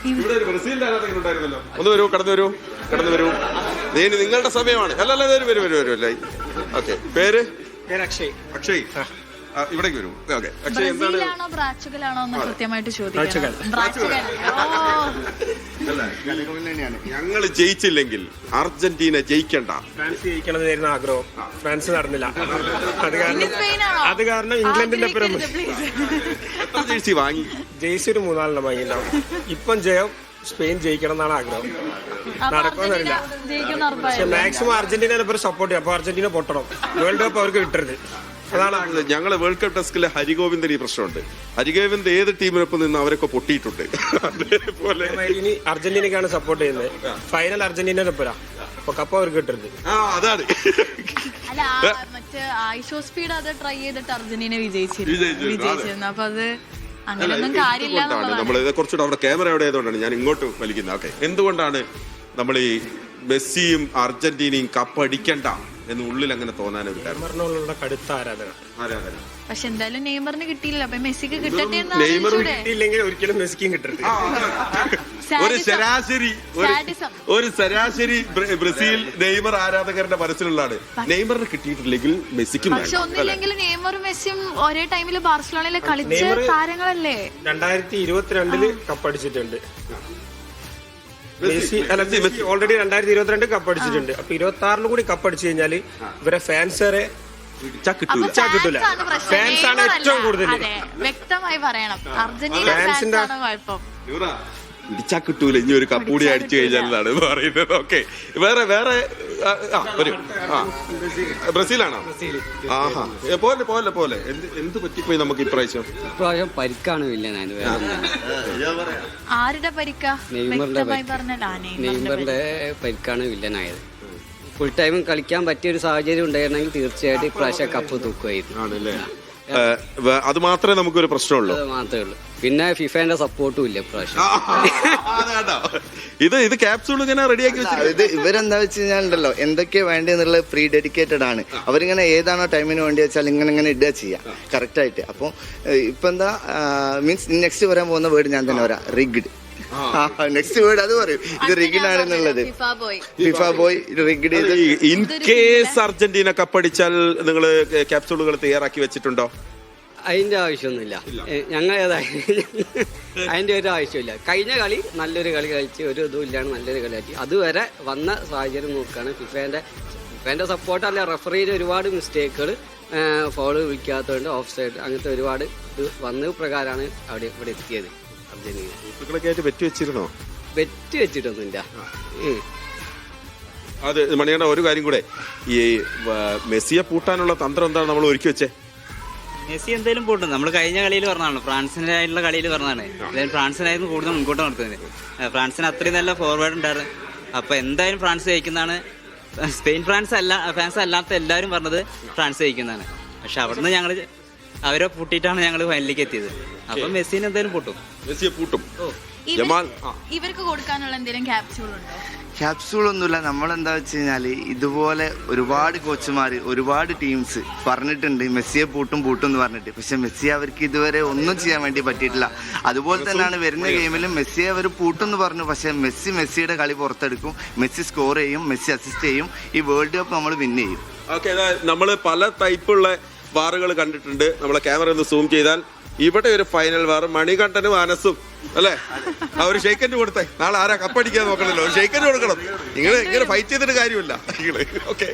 ഇവിടെ ഒരു ബ്രസീലിന്റെ ആരാധകൻ ഉണ്ടായിരുന്നല്ലോ. ഒന്ന് വരൂ, കടന്നു വരൂ. നിങ്ങളുടെ സമയമാണ്. അല്ലല്ല, വരൂ. ഓക്കെ, പേര് അക്ഷയ്. ഇവിടേക്ക് വരൂ. ഓക്കെ, അക്ഷയ് എന്താണ് ബ്രാച്ചുകളാണോ എന്ന് കൃത്യമായിട്ട് ചോദിക്കണം. ഞങ്ങൾ ജയിച്ചില്ലെങ്കിൽ അർജന്റീന ജയിക്കണ്ട, ഫ്രാൻസ് ജയിക്കണമെന്നായിരുന്നു ആഗ്രഹം. ഫ്രാൻസ് നടന്നില്ല. അത് കാരണം ഇംഗ്ലണ്ടിന്റെ ഒപ്പം എത്ര ജേഴ്സി വാങ്ങി? ജേഴ്സി ഒരു 3-4 വാങ്ങിയിട്ടുണ്ടാവും. ഇപ്പം ജയം സ്പെയിൻ ജയിക്കണം എന്നാണ് ആഗ്രഹം. നടക്കുമെന്നറിയില്ല. പക്ഷെ മാക്സിമം അർജന്റീനയുടെ പേര് സപ്പോർട്ട് ചെയ്യാം. അപ്പൊ അർജന്റീന പൊട്ടണം. വേൾഡ് കപ്പ് അവർക്ക് കിട്ടരുത്. അതാണ് ഞങ്ങള് വേൾഡ് കപ്പ് ടെസ്റ്റിലെ ഹരിഗോവിന്ദന് ഈ പ്രശ്നമുണ്ട്. ഹരിഗോവിന്ദ് ഏത് ടീമിനൊപ്പം നിന്ന് അവരൊക്കെ പൊട്ടിയിട്ടുണ്ട്. അതേപോലെ ഇനി അർജന്റീനക്കാണ് സപ്പോർട്ട് ചെയ്യുന്നത്. ഫൈനൽ അർജന്റീനയുടെ ഒപ്പരാ. അപ്പൊ കപ്പ് അവർക്ക് കിട്ടരുത്. അതാണ്. അല്ല, മറ്റേ ഐഷോ സ്പീഡ് അത് ട്രൈ ചെയ്തിട്ട് അർജന്റീന വിജയിച്ചിരുന്നു. അപ്പൊ അത് അങ്ങനെയൊന്നും കാര്യമില്ല. നമ്മൾ കുറച്ചുകൂടെ അവിടെ ക്യാമറ എവിടെ ആയതുകൊണ്ടാണ് ഞാൻ ഇങ്ങോട്ട് വലിക്കുന്നത്. ഓക്കെ, എന്തുകൊണ്ടാണ് നമ്മൾ ഈ മെസ്സിയും അർജന്റീനയും കപ്പ് അടിക്കണ്ട എന്ന് ഉള്ളിൽ അങ്ങനെ തോന്നാൻ ഒരു കാരണം? കടുത്ത ആരാധന. പക്ഷെ എന്തായാലും നെയ്മറിന് കിട്ടിയില്ല. അപ്പൊ മെസ്സിക്ക് കിട്ടട്ടെ. നെയ്മർ കിട്ടിയില്ലെങ്കിൽ ഒരിക്കലും മെസ്സിക്കും കിട്ടരുത്. ഒരു ശരാശരി ബ്രസീൽ നെയ്മർ ആരാധകരുടെ മനസ്സിലുള്ളതാണ്. നെയ്മറിന് കിട്ടിയിട്ടില്ലെങ്കിൽ മെസ്സിക്കും. പക്ഷെ ഒന്നില്ലെങ്കിൽ നെയ്മറും മെസ്സിയും ഒരേ ടൈമിൽ ബാർസലോണയിലെ കളിച്ച താരങ്ങളല്ലേ. 2022 കപ്പടിച്ചിട്ടുണ്ട്. Messi already 2022 കപ്പടിച്ചിട്ടുണ്ട്. അപ്പൊ 26 കൂടി കപ്പടിച്ചു കഴിഞ്ഞാല് ഇവരെ ഫാൻസറെ കിട്ടൂല. ഫാൻസ് ആണ് ഏറ്റവും കൂടുതൽ. വ്യക്തമായി പറയണം, അർജന്റീന ഫാൻസ് ആണ് കുഴപ്പം. ഇടിച്ചാ കിട്ടൂല. ഇനി ഒരു കപ്പൂടി അടിച്ചു കഴിഞ്ഞാലാണ് പറയുന്നത്. ഓക്കെ, വേറെ ബ്രസീലാണോ? ആഹാ, പോലെ എന്ത് പറ്റിപ്പോയി നമുക്ക് ഇപ്രാവശ്യം? പരിക്കാണ് വില്ലനാണ്. ആരുടെ പരിക്കാ? നെയ്മറിന്റെ പരിക്കാണ് വില്ലനായത്. ഫുൾ ടൈം കളിക്കാൻ പറ്റിയ ഒരു സാഹചര്യം ഉണ്ടായിരുന്നെങ്കിൽ തീർച്ചയായിട്ടും ഇപ്രാവശ്യം കപ്പ് തൂക്കുമായിരുന്നു. അത് മാത്രമേ നമുക്കൊരു പ്രശ്നമുള്ളൂ. അത് മാത്രമേ ഉള്ളൂ. പിന്നെ ഫിഫയുടെ സപ്പോർട്ടും ഇല്ല ഇപ്രാവശ്യം. ഇത് ക്യാപ്സൂൾ ഇങ്ങനെ റെഡിയാക്കി ഇത് ഇവരെന്താ വെച്ച് കഴിഞ്ഞാൽ ഉണ്ടല്ലോ, എന്തൊക്കെയാ വേണ്ടതെന്നുള്ളത് പ്രീ ഡെഡിക്കേറ്റഡ് ആണ്. അവരിങ്ങനെ ഏതാണോ ടൈമിന് വേണ്ടി വെച്ചാൽ ഇങ്ങനെ ഇടുക ചെയ്യാം കറക്റ്റ് ആയിട്ട്. അപ്പോൾ ഇപ്പൊ എന്താ മീൻസ് നെക്സ്റ്റ് വരാൻ പോകുന്ന വേർഡ് ഞാൻ തന്നെ വരാം, റിഗ്ഡ്. നെക്സ്റ്റ് വേർഡ് അത് പറയും. ഇത് റിഗ്ഡ് ആണെന്നുള്ളത്. ഫിഫ ബോയ് റിഗ്ഡ് ചെയ്ത്. ഇൻ കേസ് അർജന്റീന കപ്പടിച്ചാൽ നിങ്ങൾ ക്യാപ്സൂളുകൾ തയ്യാറാക്കി വെച്ചിട്ടുണ്ടോ? അതിന്റെ ആവശ്യമൊന്നുമില്ല. ഞങ്ങൾ അതിന്റെ ഒരു ആവശ്യമില്ല. കഴിഞ്ഞ കളി നല്ലൊരു കളി കളിച്ച് ഒരു ഇതും ഇല്ലാണ്ട് നല്ലൊരു കളി കളിച്ച് അതുവരെ വന്ന സാഹചര്യം നോക്കുകയാണ്. ഫിഫേന്റെ സപ്പോർട്ടല്ല, റഫറിയുടെ ഒരുപാട് മിസ്റ്റേക്കുകൾ, ഫൗള് വിളിക്കാത്തതുകൊണ്ട് ഓഫ് സൈഡ്, അങ്ങനത്തെ ഒരുപാട് ഇത് വന്ന പ്രകാരമാണ് ഇവിടെ എത്തിയത്. അർജന്റീന ബെറ്റ് വെച്ചിട്ടൊന്നുമില്ല. അത് മണിയുടെ ഒരു കാര്യം കൂടെ, ഈ മെസ്സിയെ പൂട്ടാനുള്ള തന്ത്രം എന്താണ് നമ്മൾ ഒരുക്കി വെച്ചേ? മെസ്സി എന്തായാലും പോട്ടും. നമ്മൾ കഴിഞ്ഞ കളിയിൽ പറഞ്ഞതാണ്, ഫ്രാൻസിനായിട്ടുള്ള കളിയിൽ പറഞ്ഞതാണ്. ഫ്രാൻസിനായിരുന്നു കൂടുതൽ മുൻകൂട്ട് നടത്തുന്നത്. ഫ്രാൻസിന് അത്രയും നല്ല ഫോർവേഡ് ഉണ്ടായിരുന്നു. അപ്പൊ എന്തായാലും ഫ്രാൻസ് ജയിക്കുന്നതാണ്. സ്പെയിൻ ഫാൻസ് അല്ലാത്ത എല്ലാവരും പറഞ്ഞത് ഫ്രാൻസ് ജയിക്കുന്നതാണ്. പക്ഷെ അവിടുന്ന് ഞങ്ങൾ അവരെ പൂട്ടിയിട്ടാണ് ഞങ്ങൾ ഫൈനലിലേക്ക് എത്തിയത്. അപ്പൊ മെസ്സിനെ എന്തായാലും പൂട്ടും. മെസ്സിയെ പൂട്ടും. ഇവർക്ക് കൊടുക്കാനുള്ള എന്തെങ്കിലും ക്യാപ്സ്യൂൾ ഉണ്ടോ? ക്യാപ്സൂൾ ഒന്നുമില്ല. നമ്മളെന്താ വെച്ച് കഴിഞ്ഞാല് ഇതുപോലെ ഒരുപാട് കോച്ചുമാര് ഒരുപാട് ടീംസ് പറഞ്ഞിട്ടുണ്ട് മെസ്സിയെ പൂട്ടും എന്ന് പറഞ്ഞിട്ട്. പക്ഷെ മെസ്സി അവർക്ക് ഇതുവരെ ഒന്നും ചെയ്യാൻ വേണ്ടി പറ്റിയിട്ടില്ല. അതുപോലെ തന്നെയാണ് വരുന്ന ഗെയിമിലും മെസ്സിയെ അവർ പൂട്ടെന്ന് പറഞ്ഞു. പക്ഷെ മെസ്സിയുടെ കളി പുറത്തെടുക്കും. മെസ്സി സ്കോർ ചെയ്യും, മെസ്സി അസിസ്റ്റ് ചെയ്യും. ഈ വേൾഡ് കപ്പ് നമ്മൾ വിൻ ചെയ്യും. ഓക്കെ, നമ്മള് പല ടൈപ്പുള്ള വാറുകൾ കണ്ടിട്ടുണ്ട്. നമ്മളെ ക്യാമറ ഒന്ന് സൂം ചെയ്താൽ ഇവിടെ ഒരു ഫൈനൽ വാർ മണികണ്ഠനും അനസും അല്ലേ? ആ ഒരു ഷെയ്ക്കൻഡ് കൊടുത്തേ. നാളെ ആരാ കപ്പടിക്കാൻ നോക്കണല്ലോ, ഒരു ഷെയ്ക്കൻഡ് കൊടുക്കണം. ഇങ്ങനെ ഫൈറ്റ് ചെയ്തിട്ട് കാര്യമില്ല. ഓക്കെ.